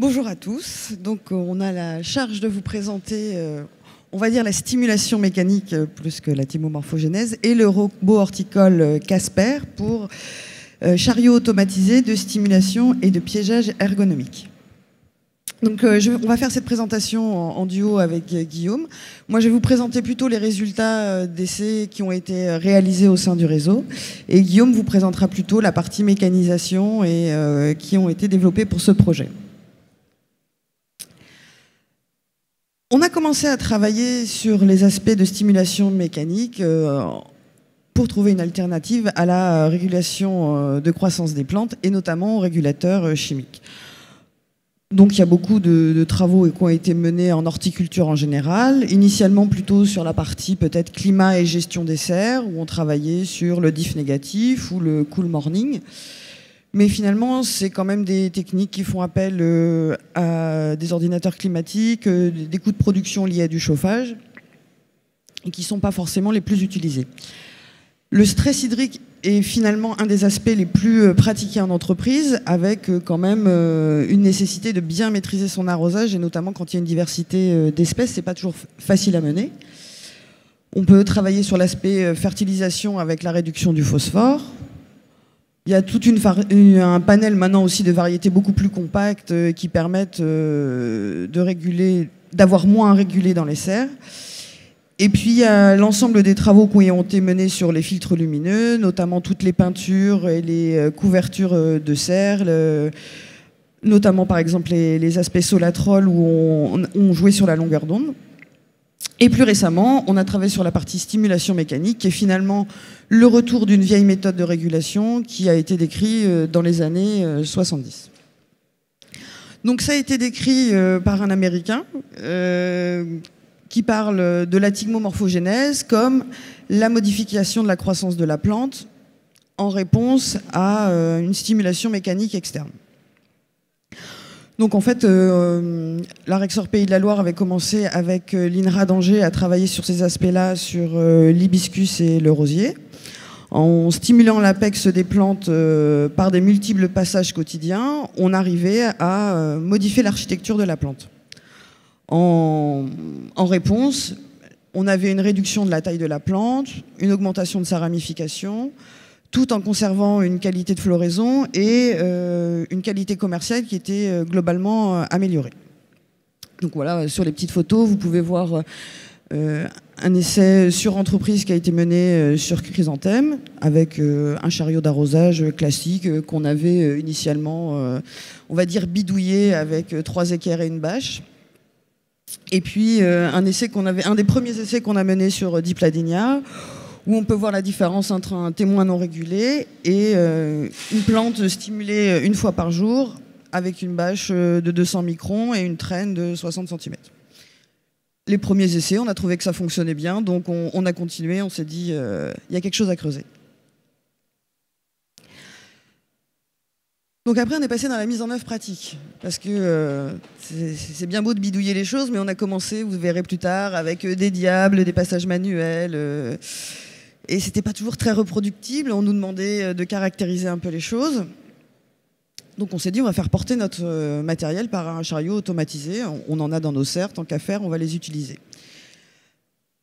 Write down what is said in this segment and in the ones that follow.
Bonjour à tous. Donc, on a la charge de vous présenter, on va dire, la stimulation mécanique plus que la thymomorphogénèse et le robot horticole Casper pour chariot automatisé de stimulation et de piégeage ergonomique. Donc, on va faire cette présentation en duo avec Guillaume. Moi, je vais vous présenter plutôt les résultats d'essais qui ont été réalisés au sein du réseau. Et Guillaume vous présentera plutôt la partie mécanisation et qui ont été développés pour ce projet. On a commencé à travailler sur les aspects de stimulation mécanique pour trouver une alternative à la régulation de croissance des plantes et notamment aux régulateurs chimiques. Donc il y a beaucoup de travaux qui ont été menés en horticulture en général, initialement plutôt sur la partie peut-être climat et gestion des serres, où on travaillait sur le diff négatif ou le cool morning. Mais finalement, c'est quand même des techniques qui font appel à des ordinateurs climatiques, des coûts de production liés à du chauffage, et qui ne sont pas forcément les plus utilisés. Le stress hydrique est finalement un des aspects les plus pratiqués en entreprise, avec quand même une nécessité de bien maîtriser son arrosage, et notamment quand il y a une diversité d'espèces, c'est pas toujours facile à mener. On peut travailler sur l'aspect fertilisation avec la réduction du phosphore. Il y a tout un panel maintenant aussi de variétés beaucoup plus compactes qui permettent d'avoir moins à réguler dans les serres. Et puis il y a l'ensemble des travaux qui ont été menés sur les filtres lumineux, notamment toutes les peintures et les couvertures de serres, notamment par exemple les aspects Solatrol où on jouait sur la longueur d'onde. Et plus récemment, on a travaillé sur la partie stimulation mécanique, qui est finalement le retour d'une vieille méthode de régulation qui a été décrite dans les années 70. Donc ça a été décrit par un Américain qui parle de la thymomorphogénèse comme la modification de la croissance de la plante en réponse à une stimulation mécanique externe. Donc en fait, la Rexor Pays de la Loire avait commencé avec l'INRA d'Angers à travailler sur ces aspects-là, sur l'hibiscus et le rosier, en stimulant l'apex des plantes par des multiples passages quotidiens. On arrivait à modifier l'architecture de la plante. En réponse, on avait une réduction de la taille de la plante, une augmentation de sa ramification, tout en conservant une qualité de floraison et une qualité commerciale qui était globalement améliorée. Donc voilà, sur les petites photos, vous pouvez voir un essai sur entreprise qui a été mené sur chrysanthème, avec un chariot d'arrosage classique qu'on avait initialement, on va dire, bidouillé avec 3 équerres et une bâche. Et puis un des premiers essais qu'on a mené sur Dipladenia, où on peut voir la différence entre un témoin non régulé et une plante stimulée une fois par jour avec une bâche de 200 microns et une traîne de 60 cm. Les premiers essais, on a trouvé que ça fonctionnait bien, donc on a continué, on s'est dit il y a quelque chose à creuser. Donc après, on est passé dans la mise en œuvre pratique, parce que c'est bien beau de bidouiller les choses, mais on a commencé, vous verrez plus tard, avec des diables, des passages manuels, et c'était pas toujours très reproductible. On nous demandait de caractériser un peu les choses. Donc on s'est dit, on va faire porter notre matériel par un chariot automatisé. On en a dans nos serres, tant qu'à faire, on va les utiliser.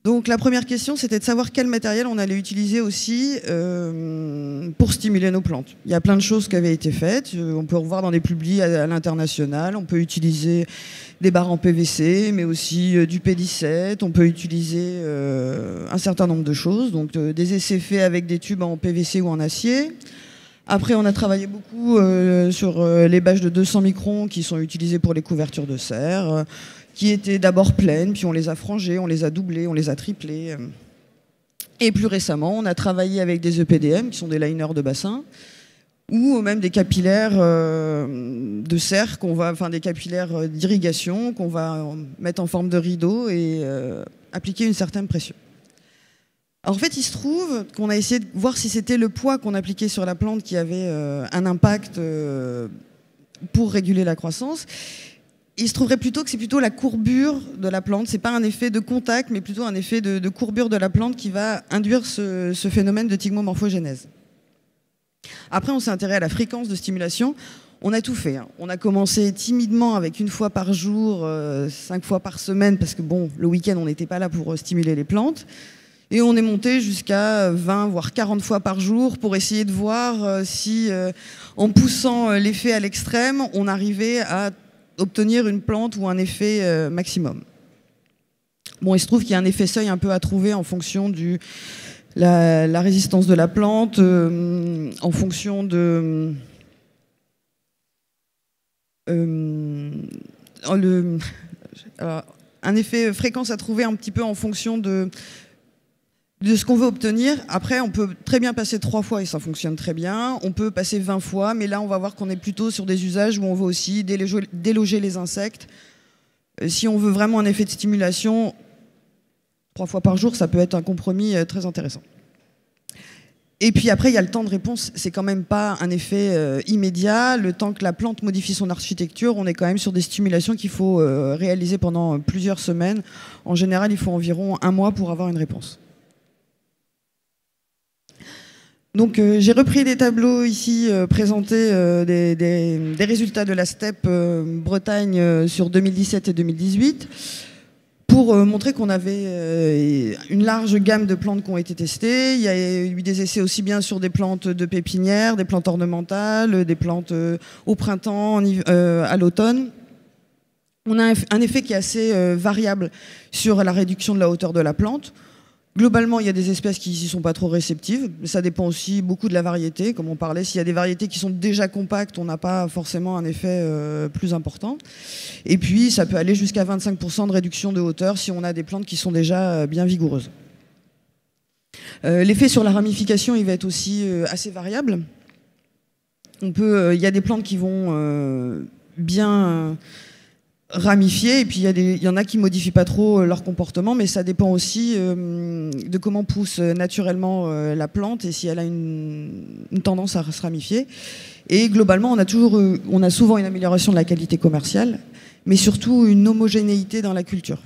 Donc la première question, c'était de savoir quel matériel on allait utiliser aussi pour stimuler nos plantes. Il y a plein de choses qui avaient été faites. On peut revoir dans des publis à l'international. On peut utiliser des barres en PVC, mais aussi du P17. On peut utiliser un certain nombre de choses. Donc des essais faits avec des tubes en PVC ou en acier. Après, on a travaillé beaucoup sur les bâches de 200 microns qui sont utilisées pour les couvertures de serre, qui étaient d'abord pleines, puis on les a frangées, on les a doublées, on les a triplées. Et plus récemment, on a travaillé avec des EPDM, qui sont des liners de bassin, ou même des capillaires de serre, des capillaires d'irrigation qu'on va mettre en forme de rideau et appliquer une certaine pression. Alors en fait, il se trouve qu'on a essayé de voir si c'était le poids qu'on appliquait sur la plante qui avait un impact pour réguler la croissance. Il se trouverait plutôt que c'est plutôt la courbure de la plante. C'est pas un effet de contact, mais plutôt un effet de courbure de la plante qui va induire ce phénomène de thymomorphogénèse. Après, on s'est intéressé à la fréquence de stimulation. On a tout fait, hein. On a commencé timidement avec 1 fois par jour, 5 fois par semaine, parce que bon, le week-end, on n'était pas là pour stimuler les plantes. Et on est monté jusqu'à 20, voire 40 fois par jour pour essayer de voir si, en poussant l'effet à l'extrême, on arrivait à obtenir une plante ou un effet maximum. Bon, il se trouve qu'il y a un effet seuil un peu à trouver en fonction de la résistance de la plante, en fonction de... alors, un effet fréquence à trouver un petit peu en fonction de ce qu'on veut obtenir. Après, on peut très bien passer 3 fois et ça fonctionne très bien. On peut passer 20 fois, mais là, on va voir qu'on est plutôt sur des usages où on veut aussi déloger les insectes. Si on veut vraiment un effet de stimulation, 3 fois par jour, ça peut être un compromis très intéressant. Et puis après, il y a le temps de réponse. C'est quand même pas un effet immédiat. Le temps que la plante modifie son architecture, on est quand même sur des stimulations qu'il faut réaliser pendant plusieurs semaines. En général, il faut environ 1 mois pour avoir une réponse. Donc j'ai repris des tableaux ici présentés des résultats de la STEP Bretagne sur 2017 et 2018 pour montrer qu'on avait une large gamme de plantes qui ont été testées. Il y a eu des essais aussi bien sur des plantes de pépinière, des plantes ornementales, des plantes au printemps, à l'automne. On a un effet qui est assez variable sur la réduction de la hauteur de la plante. Globalement, il y a des espèces qui n'y sont pas trop réceptives, mais ça dépend aussi beaucoup de la variété. Comme on parlait, s'il y a des variétés qui sont déjà compactes, on n'a pas forcément un effet plus important. Et puis, ça peut aller jusqu'à 25% de réduction de hauteur si on a des plantes qui sont déjà bien vigoureuses. L'effet sur la ramification, il va être aussi assez variable. Il y a des plantes qui vont bien... ramifiées, et puis il y en a qui modifient pas trop leur comportement, mais ça dépend aussi de comment pousse naturellement la plante et si elle a une tendance à se ramifier. Et globalement, on a souvent une amélioration de la qualité commerciale, mais surtout une homogénéité dans la culture.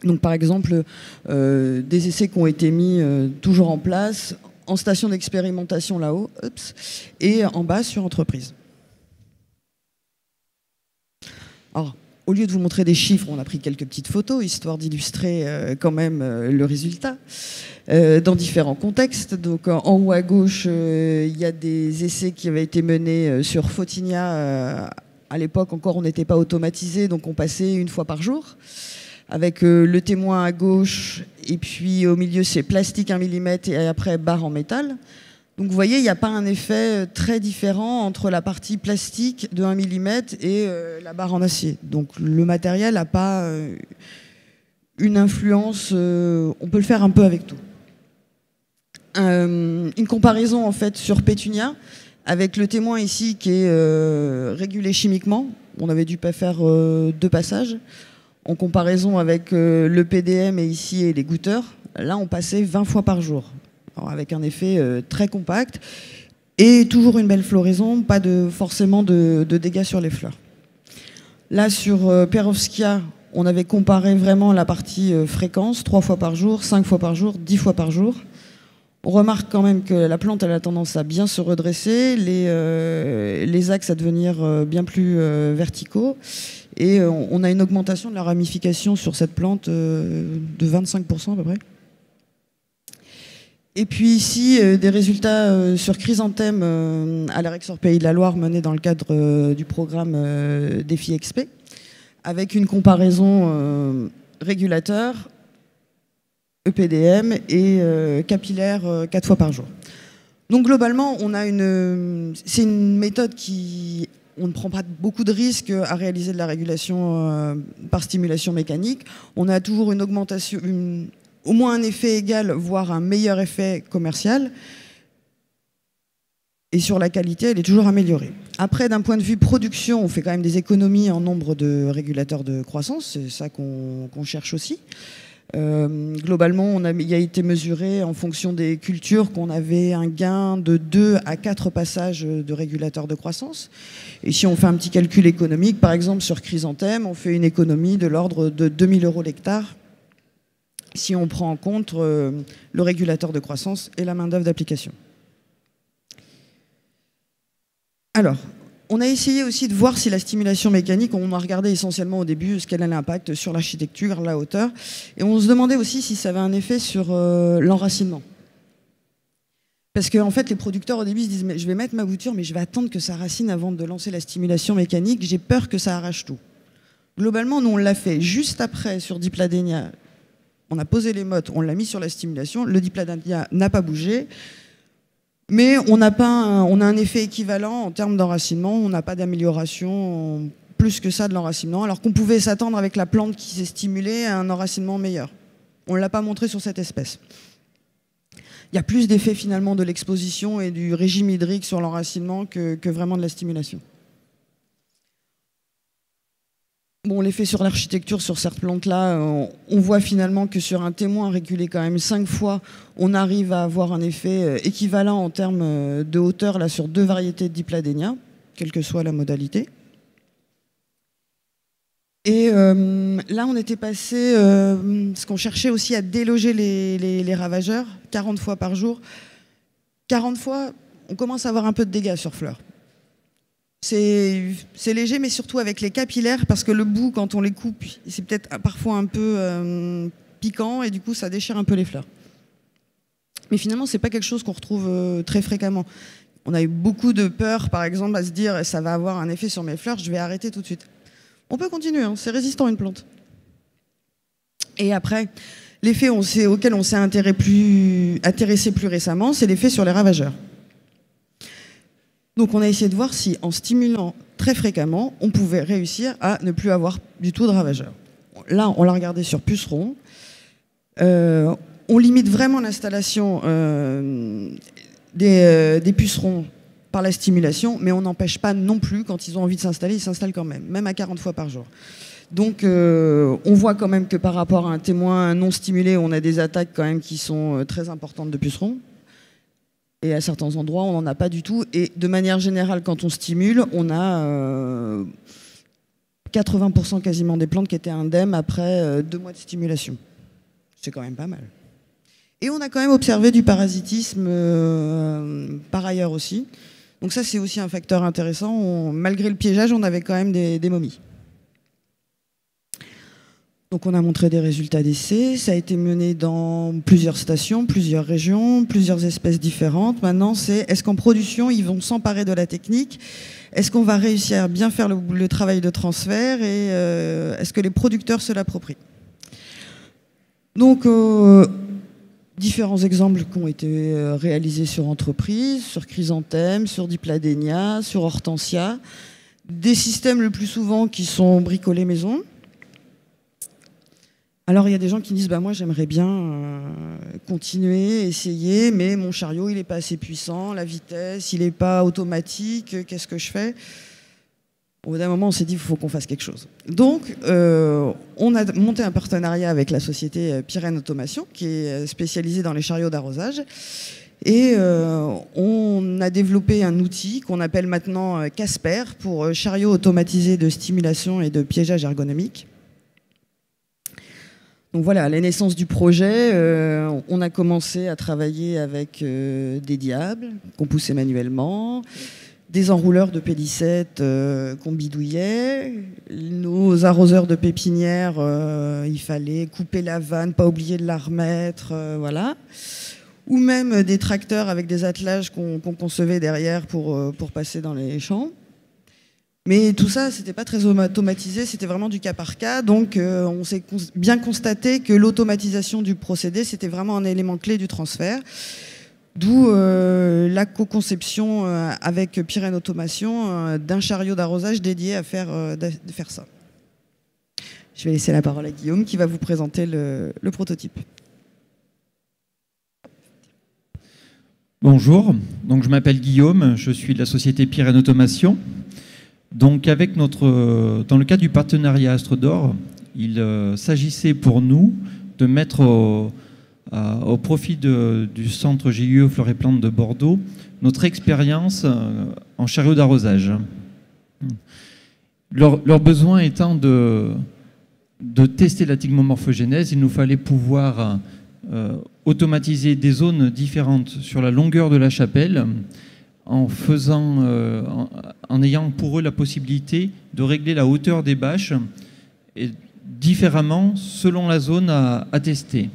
Donc par exemple, des essais qui ont été mis toujours en place, en station d'expérimentation là-haut, et en bas sur entreprise. Alors, au lieu de vous montrer des chiffres, on a pris quelques petites photos, histoire d'illustrer quand même le résultat, dans différents contextes. Donc, en haut à gauche, il y a des essais qui avaient été menés sur Photinia. À l'époque, encore, on n'était pas automatisé, donc on passait 1 fois par jour, avec le témoin à gauche, et puis au milieu, c'est plastique 1 mm, et après, barre en métal. Donc vous voyez, il n'y a pas un effet très différent entre la partie plastique de 1 mm et la barre en acier. Donc le matériel n'a pas une influence, on peut le faire un peu avec tout. Une comparaison en fait sur Pétunia, avec le témoin ici qui est régulé chimiquement. On avait dû pas faire 2 passages. En comparaison avec le PDM et ici et les goutteurs, là on passait 20 fois par jour. Alors, avec un effet très compact et toujours une belle floraison, pas forcément de dégâts sur les fleurs. Là, sur Perovskia, on avait comparé vraiment la partie fréquence, 3 fois par jour, 5 fois par jour, 10 fois par jour. On remarque quand même que la plante elle a tendance à bien se redresser, les axes à devenir bien plus verticaux, et on a une augmentation de la ramification sur cette plante de 25% à peu près. Et puis ici, des résultats sur chrysanthème à la Rexor Pays de la Loire menés dans le cadre du programme Défi XP, avec une comparaison régulateur, EPDM et capillaire 4 fois par jour. Donc globalement, c'est une méthode on ne prend pas beaucoup de risques à réaliser de la régulation par stimulation mécanique. On a toujours une augmentation, au moins un effet égal, voire un meilleur effet commercial. Et sur la qualité, elle est toujours améliorée. Après, d'un point de vue production, on fait quand même des économies en nombre de régulateurs de croissance. C'est ça qu'on cherche aussi. Globalement, il a été mesuré en fonction des cultures qu'on avait un gain de 2 à 4 passages de régulateurs de croissance. Et si on fait un petit calcul économique, par exemple sur chrysanthème, on fait une économie de l'ordre de 2 000 € l'hectare, si on prend en compte le régulateur de croissance et la main-d'œuvre d'application. Alors, on a essayé aussi de voir si la stimulation mécanique, on a regardé essentiellement au début ce qu'elle a l'impact sur l'architecture, la hauteur, et on se demandait aussi si ça avait un effet sur l'enracinement. Parce qu'en fait, les producteurs au début se disent, mais je vais mettre ma bouture, mais je vais attendre que ça racine avant de lancer la stimulation mécanique, j'ai peur que ça arrache tout. Globalement, nous, on l'a fait juste après sur Dipladenia. On a posé les mottes, on l'a mis sur la stimulation, le Dipladenia n'a pas bougé. Mais on a un effet équivalent en termes d'enracinement, on n'a pas d'amélioration plus que ça de l'enracinement, alors qu'on pouvait s'attendre avec la plante qui s'est stimulée à un enracinement meilleur. On ne l'a pas montré sur cette espèce. Il y a plus d'effet finalement de l'exposition et du régime hydrique sur l'enracinement que vraiment de la stimulation. Bon, l'effet sur l'architecture sur cette plante-là, on voit finalement que sur un témoin reculé quand même 5 fois, on arrive à avoir un effet équivalent en termes de hauteur là, sur 2 variétés de Dipladenia, quelle que soit la modalité. Et là, on était passé, parce qu'on cherchait aussi à déloger les ravageurs, 40 fois par jour. 40 fois, on commence à avoir un peu de dégâts sur fleurs. C'est léger, mais surtout avec les capillaires, parce que le bout, quand on les coupe, c'est peut-être parfois un peu piquant, et du coup, ça déchire un peu les fleurs. Mais finalement, c'est pas quelque chose qu'on retrouve très fréquemment. On a eu beaucoup de peur, par exemple, à se dire, ça va avoir un effet sur mes fleurs, je vais arrêter tout de suite. On peut continuer, hein, c'est résistant à une plante. Et après, l'effet auquel on s'est intéressé plus récemment, c'est l'effet sur les ravageurs. Donc on a essayé de voir si, en stimulant très fréquemment, on pouvait réussir à ne plus avoir du tout de ravageurs. Là, on l'a regardé sur pucerons. On limite vraiment l'installation des pucerons par la stimulation, mais on n'empêche pas non plus, quand ils ont envie de s'installer, ils s'installent quand même à 40 fois par jour. Donc on voit quand même que par rapport à un témoin non stimulé, on a des attaques quand même qui sont très importantes de pucerons. Et à certains endroits, on n'en a pas du tout. Et de manière générale, quand on stimule, on a 80% quasiment des plantes qui étaient indemnes après 2 mois de stimulation. C'est quand même pas mal. Et on a quand même observé du parasitisme par ailleurs aussi. Donc ça, c'est aussi un facteur intéressant. Malgré le piégeage, on avait quand même des momies. Donc on a montré des résultats d'essais, ça a été mené dans plusieurs stations, plusieurs régions, plusieurs espèces différentes. Maintenant, c'est est-ce qu'en production, ils vont s'emparer de la technique? Est-ce qu'on va réussir à bien faire le travail de transfert? Et est-ce que les producteurs se l'approprient? Donc, différents exemples qui ont été réalisés sur entreprise, sur chrysanthème, sur Dipladenia, sur hortensia. Des systèmes le plus souvent qui sont bricolés maison. Alors il y a des gens qui disent bah, moi j'aimerais bien continuer, essayer, mais mon chariot il n'est pas assez puissant, la vitesse il n'est pas automatique, qu'est-ce que je fais? Au bout d'un moment on s'est dit il faut qu'on fasse quelque chose. Donc on a monté un partenariat avec la société Pyrène Automation qui est spécialisée dans les chariots d'arrosage. Et on a développé un outil qu'on appelle maintenant Casper pour chariot automatisé de stimulation et de piégeage ergonomique. Donc voilà, à la naissance du projet, on a commencé à travailler avec des diables qu'on poussait manuellement, des enrouleurs de pédicette qu'on bidouillait, nos arroseurs de pépinière, il fallait couper la vanne, pas oublier de la remettre, voilà. Ou même des tracteurs avec des attelages qu'on concevait derrière pour passer dans les champs. Mais tout ça, c'était pas très automatisé, c'était vraiment du cas par cas. Donc, on s'est bien constaté que l'automatisation du procédé, c'était vraiment un élément clé du transfert. D'où la co-conception avec Pyrène Automation d'un chariot d'arrosage dédié à faire ça. Je vais laisser la parole à Guillaume qui va vous présenter le prototype. Bonjour, donc je m'appelle Guillaume, je suis de la société Pyrène Automation. Donc dans le cadre du partenariat Astre d'Or, il s'agissait pour nous de mettre au profit du centre GIE Fleurs et Plantes de Bordeaux notre expérience en chariot d'arrosage. Leur besoin étant de tester la thymomorphogénèse, il nous fallait pouvoir automatiser des zones différentes sur la longueur de la chapelle en ayant pour eux la possibilité de régler la hauteur des bâches et différemment selon la zone à tester.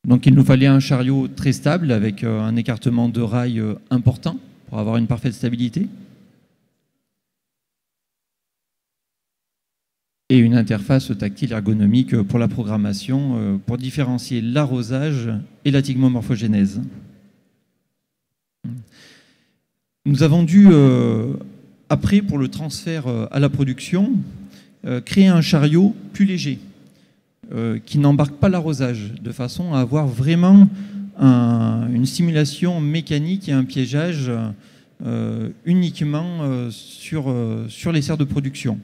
Donc il nous fallait un chariot très stable avec un écartement de rail important pour avoir une parfaite stabilité. Et une interface tactile ergonomique pour la programmation, pour différencier l'arrosage et la thymomorphogénèse. Nous avons dû, après, pour le transfert à la production, créer un chariot plus léger, qui n'embarque pas l'arrosage, de façon à avoir vraiment une simulation mécanique et un piégeage uniquement sur les serres de production.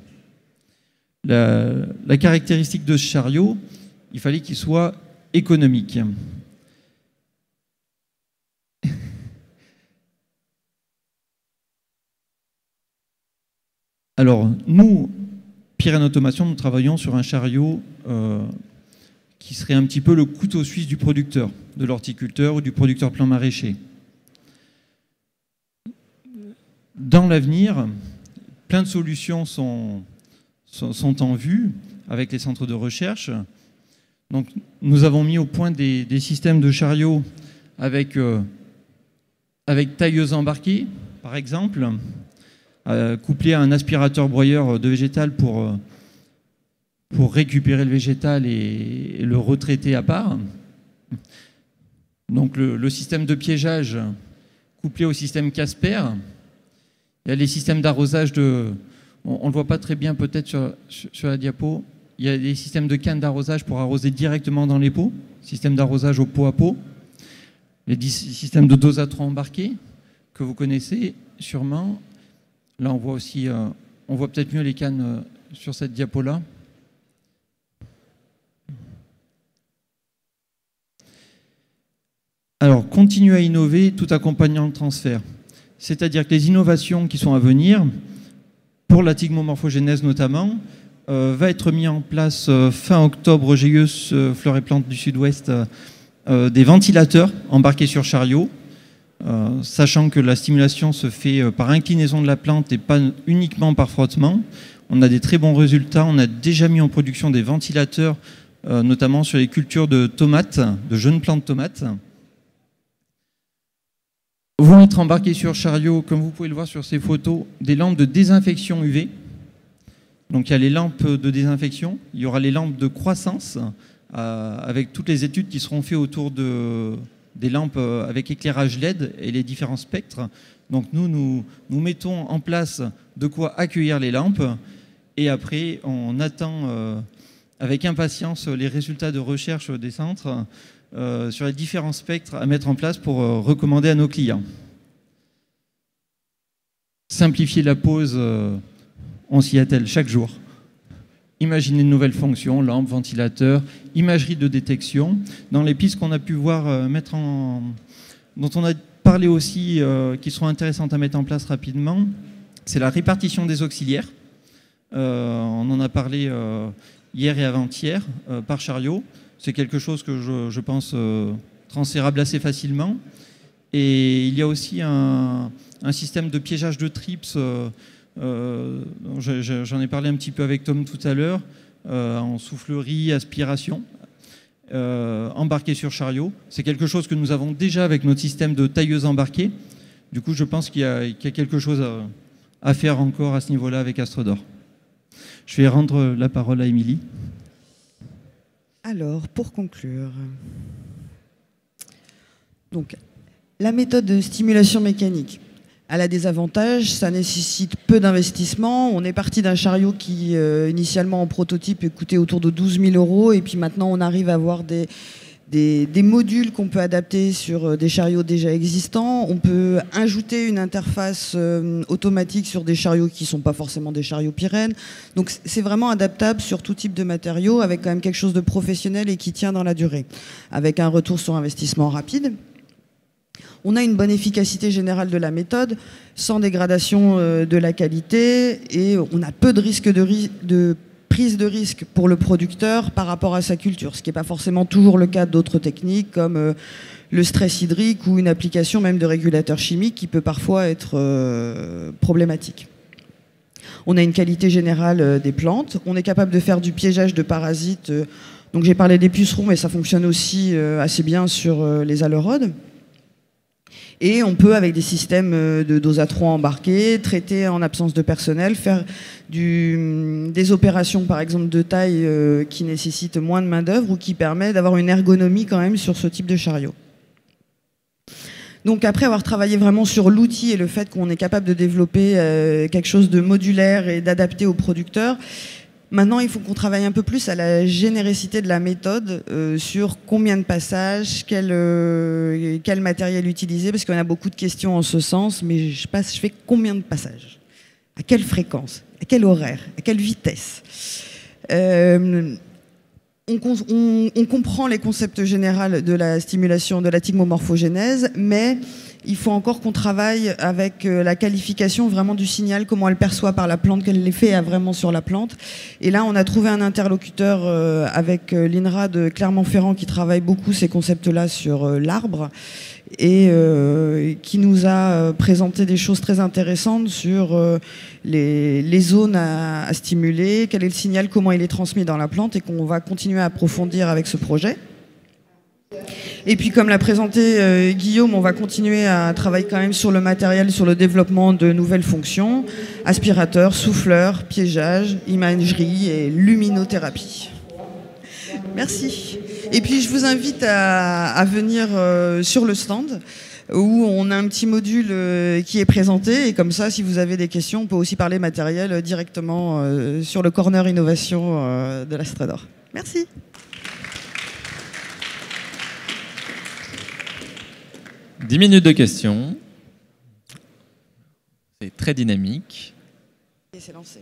La caractéristique de ce chariot, il fallait qu'il soit économique. Alors, nous, Pyrène Automation, nous travaillons sur un chariot qui serait un petit peu le couteau suisse du producteur, de l'horticulteur ou du producteur plant maraîcher. Dans l'avenir, plein de solutions sont en vue avec les centres de recherche. Donc, nous avons mis au point des systèmes de chariots avec tailleuse embarquée, par exemple, couplé à un aspirateur broyeur de végétal pour récupérer le végétal et le retraiter à part. Donc le système de piégeage couplé au système Casper. Il y a les systèmes d'arrosage on ne le voit pas très bien peut-être sur la diapo. Il y a des systèmes de cannes d'arrosage pour arroser directement dans les pots, système d'arrosage au pot à pot. Les systèmes de dosatron embarqués que vous connaissez sûrement. Là, on voit aussi, on voit peut-être mieux les cannes sur cette diapo-là. Alors, continuer à innover tout accompagnant le transfert. C'est-à-dire que les innovations qui sont à venir, pour la thymomorphogénèse notamment, va être mis en place fin octobre, GIEUS Fleurs et Plantes du Sud-Ouest, des ventilateurs embarqués sur chariot. Sachant que la stimulation se fait par inclinaison de la plante et pas uniquement par frottement. On a des très bons résultats. On a déjà mis en production des ventilateurs, notamment sur les cultures de tomates, de jeunes plants de tomates. Vont être embarqués sur chariot, comme vous pouvez le voir sur ces photos, des lampes de désinfection UV. Donc il y a les lampes de désinfection, il y aura les lampes de croissance, avec toutes les études qui seront faites autour des lampes avec éclairage LED et les différents spectres. Donc nous mettons en place de quoi accueillir les lampes et après on attend avec impatience les résultats de recherche des centres sur les différents spectres à mettre en place pour recommander à nos clients. Simplifier la pose, on s'y attelle chaque jour. Imaginer de nouvelles fonctions, lampes, ventilateurs, imagerie de détection. Dans les pistes qu'on a pu voir dont on a parlé aussi, qui seront intéressantes à mettre en place rapidement, c'est la répartition des auxiliaires. On en a parlé hier et avant-hier par chariot. C'est quelque chose que je pense transférable assez facilement. Et il y a aussi un système de piégeage de trips. J'en ai parlé un petit peu avec Tom tout à l'heure, en soufflerie, aspiration, embarqué sur chariot. C'est quelque chose que nous avons déjà avec notre système de tailleuse embarquée. Du coup, je pense qu'il y a quelque chose à faire encore à ce niveau-là avec Astrodor. Je vais rendre la parole à Émilie. Alors, pour conclure, donc, la méthode de stimulation mécanique, elle a des avantages, ça nécessite peu d'investissement. On est parti d'un chariot qui, initialement en prototype, coûtait autour de 12 000 €, et puis maintenant on arrive à avoir des modules qu'on peut adapter sur des chariots déjà existants. On peut ajouter une interface automatique sur des chariots qui ne sont pas forcément des chariots Pyrène. Donc c'est vraiment adaptable sur tout type de matériaux, avec quand même quelque chose de professionnel et qui tient dans la durée, avec un retour sur investissement rapide. On a une bonne efficacité générale de la méthode, sans dégradation de la qualité, et on a peu de risques de prise de risque pour le producteur par rapport à sa culture, ce qui n'est pas forcément toujours le cas d'autres techniques comme le stress hydrique ou une application même de régulateurs chimiques qui peut parfois être problématique. On a une qualité générale des plantes, on est capable de faire du piégeage de parasites, donc j'ai parlé des pucerons mais ça fonctionne aussi assez bien sur les aleurodes. Et on peut, avec des systèmes de dosatron embarqués, traiter en absence de personnel, faire des opérations, par exemple, de taille qui nécessitent moins de main-d'œuvre ou qui permet d'avoir une ergonomie quand même sur ce type de chariot. Donc après avoir travaillé vraiment sur l'outil et le fait qu'on est capable de développer quelque chose de modulaire et d'adapter aux producteurs, maintenant, il faut qu'on travaille un peu plus à la générosité de la méthode, sur combien de passages, quel matériel utiliser, parce qu'on a beaucoup de questions en ce sens, mais je fais combien de passages? À quelle fréquence? À quel horaire? À quelle vitesse? On comprend les concepts généraux de la stimulation de la thymomorphogénèse, mais il faut encore qu'on travaille avec la qualification vraiment du signal, comment elle perçoit par la plante, quel effet a vraiment sur la plante. Et là, on a trouvé un interlocuteur avec l'INRA de Clermont-Ferrand qui travaille beaucoup ces concepts-là sur l'arbre et qui nous a présenté des choses très intéressantes sur les zones à stimuler, quel est le signal, comment il est transmis dans la plante et qu'on va continuer à approfondir avec ce projet. Et puis comme l'a présenté Guillaume, on va continuer à travailler quand même sur le matériel, sur le développement de nouvelles fonctions, aspirateur, souffleur, piégeage, imagerie et luminothérapie. Merci. Et puis je vous invite à venir sur le stand où on a un petit module qui est présenté et comme ça, si vous avez des questions, on peut aussi parler matériel directement sur le corner innovation de l'Astrador. Merci. « 10 minutes de questions. C'est très dynamique. Et c'est lancé.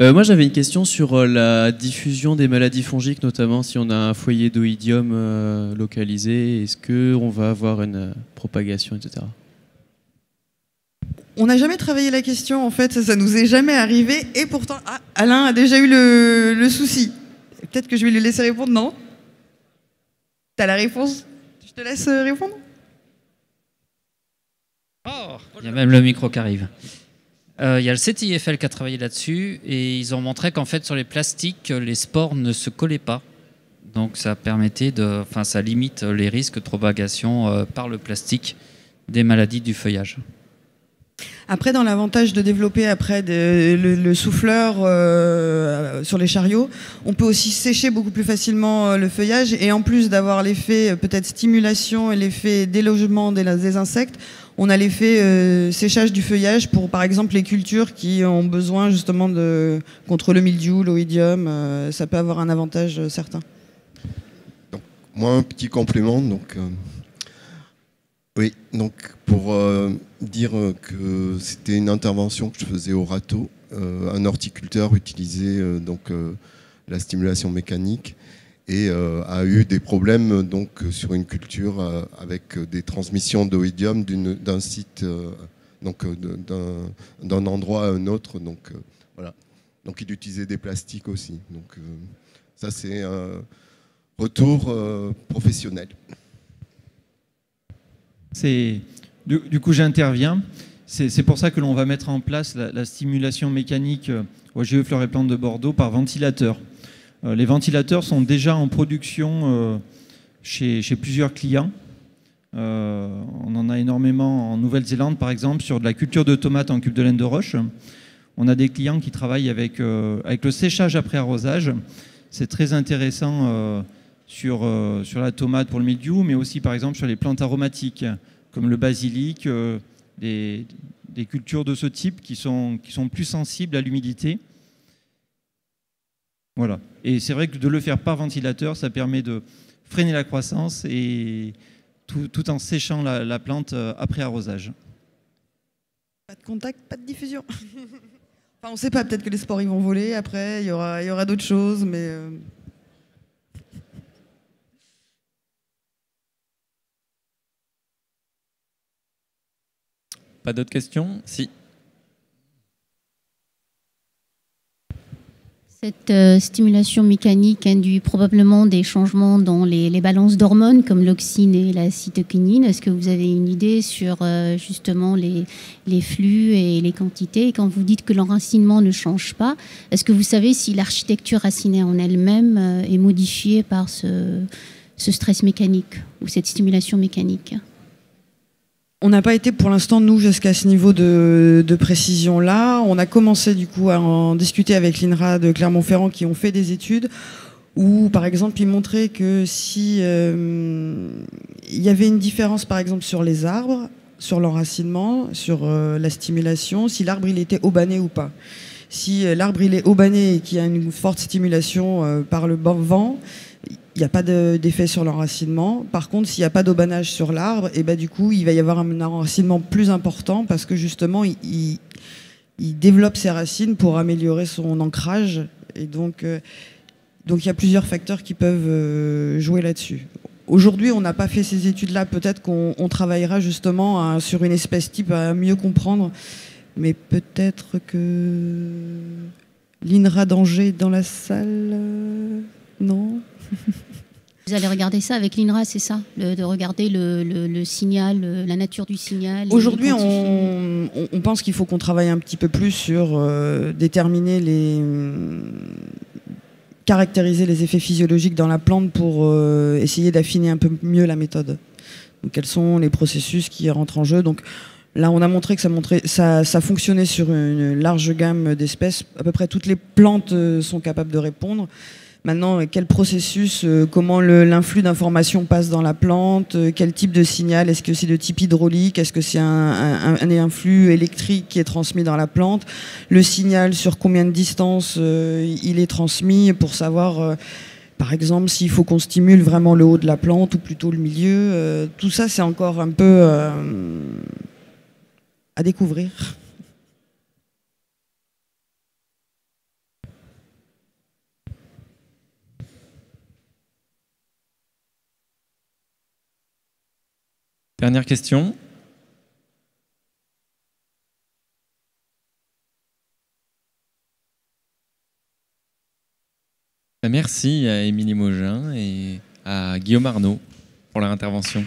Moi j'avais une question sur la diffusion des maladies fongiques, notamment si on a un foyer d'oïdium localisé, est-ce qu'on va avoir une propagation, etc. On n'a jamais travaillé la question, en fait, ça nous est jamais arrivé, et pourtant, Alain a déjà eu le souci. Peut-être que je vais lui laisser répondre, non? T'as la réponse? Je te laisse répondre? Oh, il y a même le micro qui arrive. Il y a le CTIFL qui a travaillé là-dessus, et ils ont montré qu'en fait, sur les plastiques, les spores ne se collaient pas. Donc ça permettait ça limite les risques de propagation par le plastique des maladies du feuillage. Après, dans l'avantage de développer le souffleur sur les chariots, on peut aussi sécher beaucoup plus facilement le feuillage et en plus d'avoir l'effet peut-être stimulation et l'effet délogement des insectes, on a l'effet séchage du feuillage pour par exemple les cultures qui ont besoin justement contre le mildiou, l'oïdium, ça peut avoir un avantage certain. Donc, moi un petit complément, oui, donc pour dire que c'était une intervention que je faisais au râteau, un horticulteur utilisait la stimulation mécanique et a eu des problèmes sur une culture avec des transmissions d'oïdium d'un site, d'un endroit à un autre. Voilà. Donc il utilisait des plastiques aussi. Donc ça c'est un retour professionnel. Du coup, j'interviens. C'est pour ça que l'on va mettre en place la stimulation mécanique au GE Fleurs et Plantes de Bordeaux par ventilateur. Les ventilateurs sont déjà en production chez plusieurs clients. On en a énormément en Nouvelle-Zélande, par exemple, sur de la culture de tomates en cube de laine de roche. On a des clients qui travaillent avec le séchage après arrosage. C'est très intéressant sur la tomate pour le mildiou, mais aussi par exemple sur les plantes aromatiques, comme le basilic, des cultures de ce type qui sont plus sensibles à l'humidité. Voilà. Et c'est vrai que de le faire par ventilateur, ça permet de freiner la croissance et tout en séchant la plante après arrosage. Pas de contact, pas de diffusion. Enfin, on ne sait pas, peut-être que les spores ils vont voler, après il y aura d'autres choses, mais... Pas d'autres questions? Si. Cette stimulation mécanique induit probablement des changements dans les balances d'hormones comme l'auxine et la cytokinine. Est-ce que vous avez une idée sur justement les flux et les quantités? Et quand vous dites que l'enracinement ne change pas, est-ce que vous savez si l'architecture racinaire en elle-même est modifiée par ce stress mécanique ou cette stimulation mécanique? On n'a pas été pour l'instant, nous, jusqu'à ce niveau de précision-là. On a commencé du coup à en discuter avec l'INRA de Clermont-Ferrand qui ont fait des études où, par exemple, ils montraient que si il y avait une différence, par exemple, sur les arbres, sur l'enracinement, sur la stimulation, si l'arbre il était aubané ou pas. Si l'arbre il est aubané et qu'il y a une forte stimulation par le vent, il n'y a pas d'effet sur l'enracinement. Par contre, s'il n'y a pas d'aubanage sur l'arbre, et ben, du coup, il va y avoir un enracinement plus important parce que justement, il développe ses racines pour améliorer son ancrage. Et donc il y a plusieurs facteurs qui peuvent jouer là-dessus. Aujourd'hui, on n'a pas fait ces études-là. Peut-être qu'on travaillera justement sur une espèce type à mieux comprendre. Mais peut-être que l'INRA d'Angers est dans la salle. Non. Vous allez regarder ça avec l'INRA, c'est ça? De regarder le signal, la nature du signal. Aujourd'hui, on pense qu'il faut qu'on travaille un petit peu plus sur déterminer caractériser les effets physiologiques dans la plante pour essayer d'affiner un peu mieux la méthode. Donc, quels sont les processus qui rentrent en jeu? Donc, là, on a montré que ça fonctionnait sur une large gamme d'espèces. À peu près toutes les plantes sont capables de répondre. Maintenant, quel processus, comment l'influx d'informations passe dans la plante, quel type de signal, est-ce que c'est de type hydraulique, est-ce que c'est un flux électrique qui est transmis dans la plante, le signal sur combien de distance il est transmis pour savoir, par exemple, s'il faut qu'on stimule vraiment le haut de la plante ou plutôt le milieu. Tout ça, c'est encore un peu à découvrir. Dernière question. Merci à Émilie Maugin et à Guillaume Arnaud pour leur intervention.